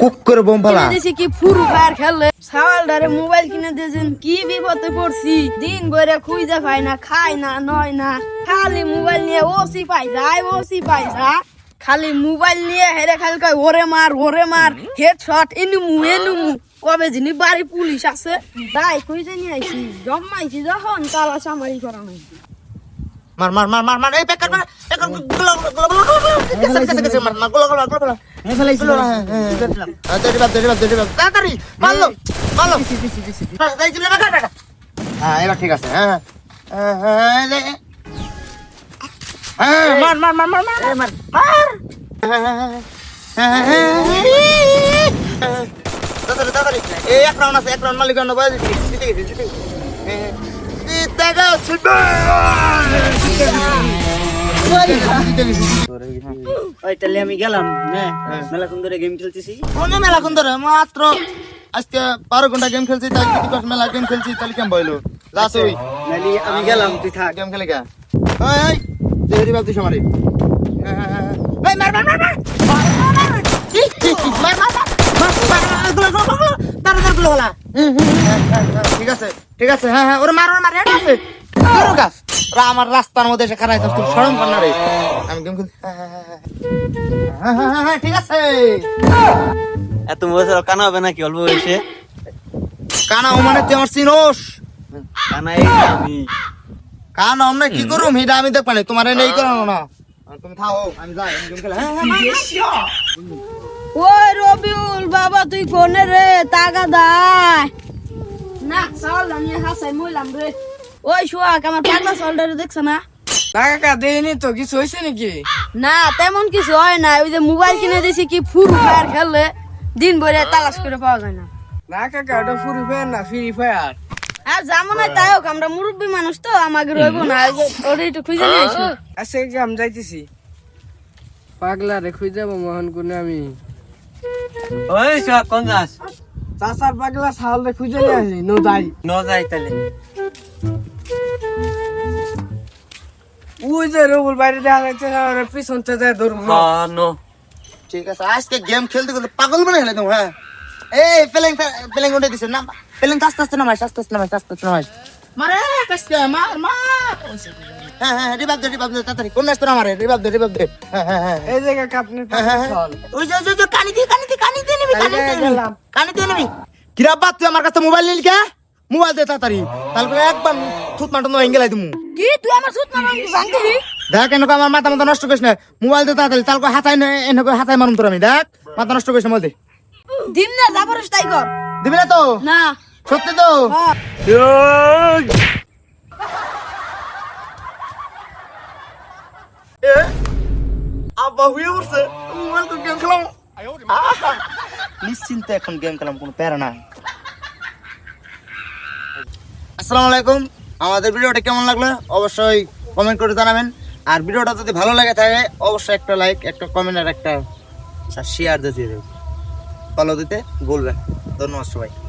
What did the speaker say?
cook করে bomb ফালা দিছি কি ফুরু ফায়ার খেললে সাওয়ালদারে মোবাইল কিনে দিয়েছেন কি বিপদে পড়ছি দিন ভরে খুঁজে পাই না খাই না নয় না খালি মোবাইল নিয়ে ওসি পাই যায় খালি মোবাইল নিয়ে হেরে খালি কয় ওরে মার হেডশট এনুমু কবে যিনি বাড়ি পুলিশ আছে তাই খুঁজে নিয়ে আইছি জমাইছি যখন তালা সামারি করা নাই মার এই প্যাকেট মার গুলো এই ফেলাইছিল দেরি বাপ তাড়াতাড়ি মারলো তাই চলে না কাটা হ্যাঁ এবার ঠিক আছে হ্যাঁ মার তাড়াতাড়ি এই এক রাউন্ড আছে এক রাউন্ড মালিক জিতে গেছে তাহলে আমি গেলাম মেলাক্ষণ ধরে গেম খেলতেছি মেলাক্ষণ ধরে মাত্র আজকে 12 ঘন্টা গেম খেলছি তাই মেলা গেম খেলছি তাহলে কেমন বইলো যা তুই আমি গেলাম তুই থাক গেম খেলে গা ওই দেরি বাপ তুই সমারি ঠিক আছে হ্যাঁ ওরে মার আমার রাস্তার মধ্যে এসে খারাপ তুই সরম কর না রে আমি গেম খেলছি হ্যাঁ ঠিক আছে এত বছর কানা হবে নাকি অল্প বয়সে কানা মানে তুই আমার চিনোস কানা এই আমি কানা আমরা কি করুম এটা আমি দেখ পানি তোমার নেই করানো না তুমি থাও আমি যাই আমি গেম খেলে ওই রবিউল বাবা তুই কোনে রে টাকা দাই না সাল আমি হাসাই মইলাম রে ওই সোহাগ আমার পাগলা সোল্ডারে দেখছ না টাকা দেয়নি তো কিছু হয়েছে নাকি না তেমন কিছু হয় না ওই যে মোবাইল কিনে দিয়েছি কি ফুরু ফায়ার খেললে দিন ভরে তালাশ করে পাওয়া যায় না না কাকা ওটা ফ্রি ফায়ার না ফ্রি ফায়ার আর যেমন হয় তাই হোক আমরা মুরব্বী মানুষ তো আমাকে রইব না ওটা একটু খুঁজে নিয়ে আসি আজকে কি আমি যাইতেছি পাগলা রে খুঁজে যাবো মোহন কোনে আমি ওই সব কোন যাস চাচা পাগলা সাল রে খুঁজে নিয়ে আসি নো যাই তাহলে ওই যে রবুল বাইরে দেখা যাচ্ছে পিছনতে যায় ধরুন নো ঠিক আছে আজকে গেম খেলতে গেলে পাগল বানাই ফেলে তুমি হ্যাঁ এই পেলেং উঠে দিছে না পেলেং আস্তে নামাইস মারে কাস্তে মার হ্যাঁ রিবাব দে তাড়াতাড়ি কোন নাস্তা মারে রিবাব দে হ্যাঁ এই জায়গা কাপনে ওই যে কানি দিয়ে নিবি কিরা বাত তুই আমার কাছে মোবাইল নিলি কে মোবাইল দে তাড়াতাড়ি তারপরে একবার থুত মাটন তো এঙ্গেলাই দিমু কি তুই আমার সুত মারবি ভাঙবি দেখ এনেকো আমার মাথা নষ্ট করিস না মোবাইল দে তাড়াতাড়ি তারপর হাতাই মারুম তোর আমি দেখ মাথা নষ্ট করিস না বল দে দিন না যাবরস তাই কর দিবি না তো না সত্যি তো আব্বা হুয়ে পড়ছে মোবাইল তো গেম খেলাম নিশ্চিন্তে এখন গেম খেলাম কোনো প্যারা নাই আসসালামু আলাইকুম আমাদের ভিডিওটা কেমন লাগলো অবশ্যই কমেন্ট করে জানাবেন আর ভিডিওটা যদি ভালো লাগে থাকে অবশ্যই একটা লাইক একটা কমেন্ট আর একটা শেয়ার দিয়ে দেবেন ফলো দিতে বলবেন ধন্যবাদ সবাই